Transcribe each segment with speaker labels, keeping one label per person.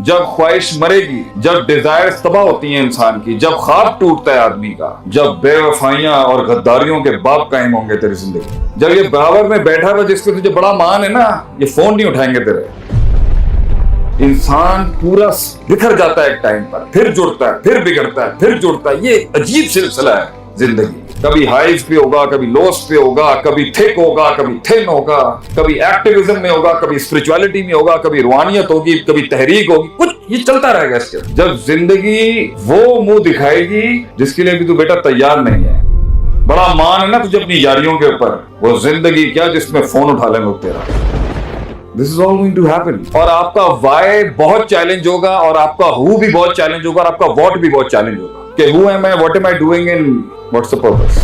Speaker 1: जब ख्वाहिश मरेगी, जब डिजायर तबाह होती है इंसान की, जब ख्वाब टूटता है आदमी का, जब बेवफाइयां और गद्दारियों के बाप कायम होंगे तेरी जिंदगी, जब ये बराबर में बैठा हुआ जिसको तुझे बड़ा मान है ना, ये फोन नहीं उठाएंगे तेरे। इंसान पूरा बिखर जाता है एक टाइम पर, फिर जुड़ता है, फिर बिगड़ता है, फिर जुड़ता है। ये अजीब सिलसिला है जिंदगी। कभी हाइज पे होगा, कभी लोस पे होगा, कभी थिक होगा, कभी थिन होगा, कभी एक्टिविज्म में होगा, कभी स्पिरिचुअलिटी में होगा, कभी रूहानियत होगी, कभी तहरीक होगी, कुछ ये चलता रहेगा इसके। जब जिंदगी वो मुंह दिखाएगी जिसके लिए भी तू बेटा तैयार नहीं है, बड़ा मान है ना तुझे अपनी यारियों के ऊपर, वो जिंदगी क्या जिसमें फोन उठा लेंगे तेरा। This is all going to happen। और आपका वाई बहुत चैलेंज होगा, और आपका हु भी बहुत चैलेंज होगा, और आपका व्हाट भी बहुत चैलेंज होगा कि who am I, what am I doing and what's the purpose.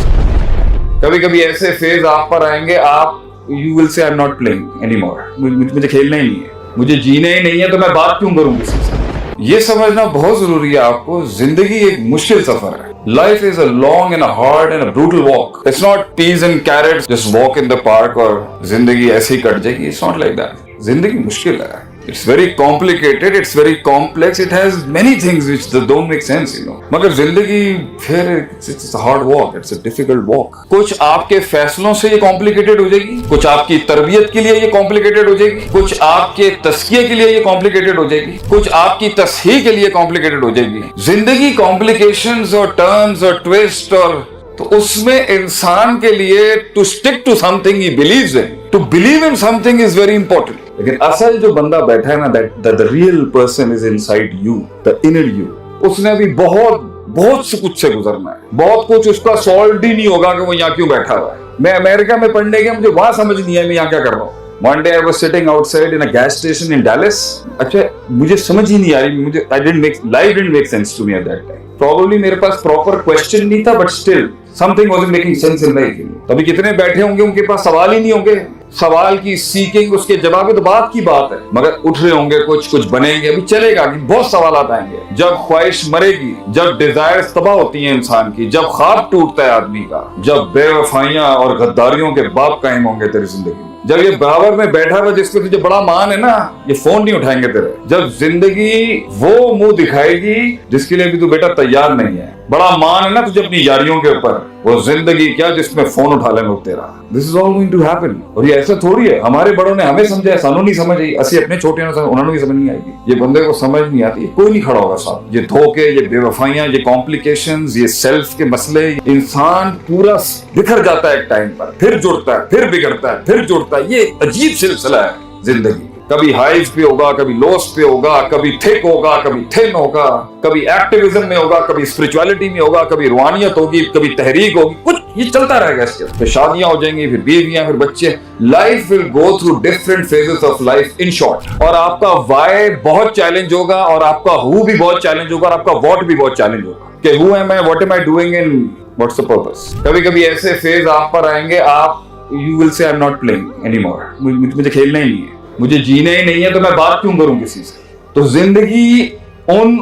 Speaker 1: कभी कभी ऐसे फेज आप पर आएंगे, आप you will say I am not playing any more, मुझे खेलना ही नहीं है, मुझे जीना ही नहीं है, तो मैं बात क्यों करूं किसी से। ये समझना बहुत जरूरी है आपको, जिंदगी एक मुश्किल सफर है। Life is a long and a hard and a brutal walk. It's not peas and carrots, just walk in the park और जिंदगी ऐसे ही कट जाएगी। It's not like that. जिंदगी मुश्किल है। It's very complicated, it's very complex, it has many things which don't make sense, you know. मगर जिंदगी फिर it's a hard walk, it's a difficult walk. कुछ आपके फैसलों से ये complicated हो जाएगी, कुछ आपकी तरबियत के लिए ये complicated हो जाएगी, कुछ आपके तस्किये के लिए ये complicated हो जाएगी, कुछ आपकी तस्हीह के लिए complicated हो जाएगी। जिंदगी complications और turns और twist, और तो उसमें इंसान के लिए to stick to something he believes in, to believe in something is very important। लेकिन असल जो बंदा बैठा है ना, that the real person is inside you, the inner you, उसने अभी बहुत से कुछ से गुजरना है, बहुत कुछ उसका सॉल्व ही नहीं होगा कि वो यहाँ क्यों बैठा हुआ है। मैं अमेरिका में पढ़ने गया, मुझे वहां समझ नहीं है मैं यहाँ क्या कर रहा हूँ। One day I was sitting outside in a gas station in Dallas। अच्छा, मुझे समझ ही नहीं आ रही, मुझे life didn't make sense to me at that time। Probably मेरे पास proper question नहीं था, but still something wasn't making sense in life। अभी कितने बैठे होंगे उनके पास सवाल ही नहीं होंगे, सवाल की सीकिंग, उसके जवाब तो बात की बात है, मगर उठ रहे होंगे, कुछ बनेंगे, अभी चलेगा कि बहुत सवाल आएंगे। जब ख्वाहिश मरेगी, जब डिजायर तबाह होती है इंसान की, जब ख्वाब टूटता है आदमी का, जब बेवफाइयां और गद्दारियों के बाप कायम होंगे तेरी जिंदगी में, जब ये बराबर में बैठा हुआ जिसको तुझे बड़ा मान है ना, ये फोन नहीं उठाएंगे तेरे। जब जिंदगी वो मुंह दिखाएगी जिसके लिए भी तू बेटा तैयार नहीं है, बड़ा मान है ना तुझे अपनी यारियों के ऊपर, वो जिंदगी क्या जिसमें फोन उठा लेंगे तेरा। This is all going to happen। और ये ऐसा थोड़ी है, हमारे बड़ों ने हमें समझाया, सानू नहीं समझ आई, असि अपने छोटे उन्होंने भी समझ नहीं आएगी। ये बंदे को समझ नहीं आती, कोई नहीं खड़ा होगा साथ। ये धोखे, ये बेवफाइयां, ये कॉम्प्लिकेशंस, ये सेल्फ के मसले, इंसान पूरा बिखर जाता है एक टाइम पर, फिर जुड़ता है, फिर बिगड़ता है, फिर जुड़ता है। ये अजीब सिलसिला है जिंदगी। कभी हाइज पे होगा, कभी लोस पे होगा, कभी थिक होगा, कभी थिन होगा, कभी एक्टिविज्म में होगा, कभी स्पिरिचुअलिटी में होगा, कभी रूहानियत होगी, कभी तहरीक होगी, कुछ ये चलता रहेगा इसके। फिर शादियां हो जाएंगी, फिर बीवियां, फिर बच्चे। Life will go through different phases of life in short. और आपका वाई बहुत चैलेंज होगा, और आपका हु भी बहुत चैलेंज होगा, और आपका व्हाट भी बहुत चैलेंज होगा कि who am I, what am I doing and what's the purpose. कभी कभी ऐसे फेज आप पर आएंगे, आप you will say I am not playing any more, मुझे खेलना ही नहीं है, मुझे जीना ही नहीं है, तो मैं बात क्यों करूं किसी से। तो जिंदगी उन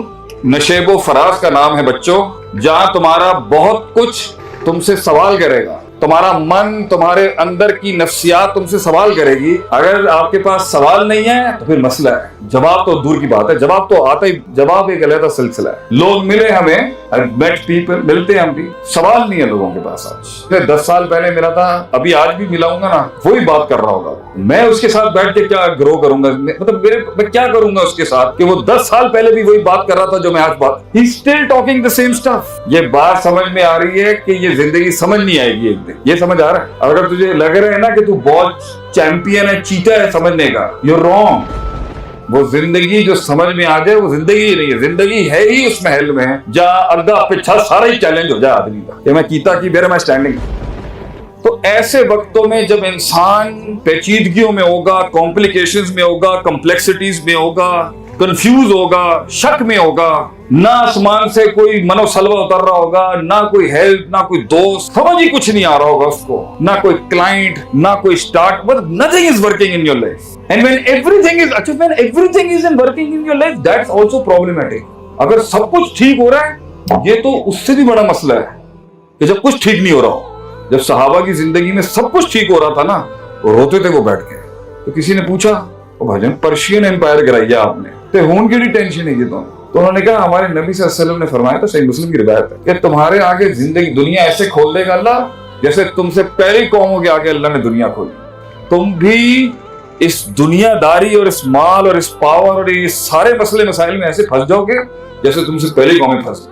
Speaker 1: नशेबो फराज का नाम है बच्चों, जहां तुम्हारा बहुत कुछ तुमसे सवाल करेगा, तुम्हारा मन, तुम्हारे अंदर की नफ्सियात तुमसे सवाल करेगी। अगर आपके पास सवाल नहीं है तो फिर मसला है, जवाब तो दूर की बात है, जवाब तो आता ही, जवाब एक अलग सिलसिला है। लोग मिले हमें, मेट पीपल, मिलते हैं हम भी, सवाल नहीं है लोगों के पास आज। 10 साल पहले मिला था, अभी आज भी मिलाऊंगा ना, वही बात कर रहा होगा। मैं उसके साथ बैठ के क्या ग्रो करूंगा, मतलब मैं क्या करूंगा उसके साथ कि वो 10 साल पहले भी वही बात कर रहा था जो मैं आज बात। He still talking the same stuff. ये बात समझ में आ रही है कि ये जिंदगी समझ नहीं आएगी एक दिन। ये समझ आ रहा है? अगर तुझे लग रहा है ना कि तू बहुत चैंपियन है, चीटा है समझने का, यू आर रॉन्ग। वो जिंदगी जो समझ में आ जाए वो जिंदगी ही नहीं है। जिंदगी है ही उस महल में जहां अद्धा पिछा सारा ही चैलेंज हो जाए आदमी का कि मैं कीता की बेर मैं स्टैंडिंग। तो ऐसे वक्तों में जब इंसान पेचीदगियों में होगा, कॉम्प्लिकेशंस में होगा, कॉम्प्लेक्सिटीज में होगा, कंफ्यूज होगा, शक में होगा, ना आसमान से कोई मनोसलवा उतर रहा होगा, ना कोई हेल्प, ना कोई दोस्त, समझ ही कुछ नहीं आ रहा होगा उसको, ना कोई क्लाइंट, ना कोई start, but nothing is working in your life. And when everything is in working in your life, that's also problematic. अगर सब कुछ ठीक हो रहा है, ये तो उससे भी बड़ा मसला है कि जब कुछ ठीक नहीं हो रहा हो। जब सहाबा की जिंदगी में सब कुछ ठीक हो रहा था ना, वो रोते थे वो बैठ के। तो किसी ने पूछा, भाईजान पर्शियन एम्पायर गिराई है आपने, ते हुन की टेंशन है तो उन्होंने कहा हमारे नबी सल्लल्लाहु अलैहि वसल्लम ने फरमाया, तो सही मुस्लिम की रिवायत है कि तुम्हारे आगे जिंदगी दुनिया ऐसे खोल देगा अल्लाह जैसे तुमसे पहली कौमों के आगे अल्लाह ने दुनिया खोली। तुम भी इस दुनियादारी और इस माल और इस पावर और इस सारे मसले मसाइल में ऐसे फंस जाओगे जैसे तुमसे पहली कौमें फंस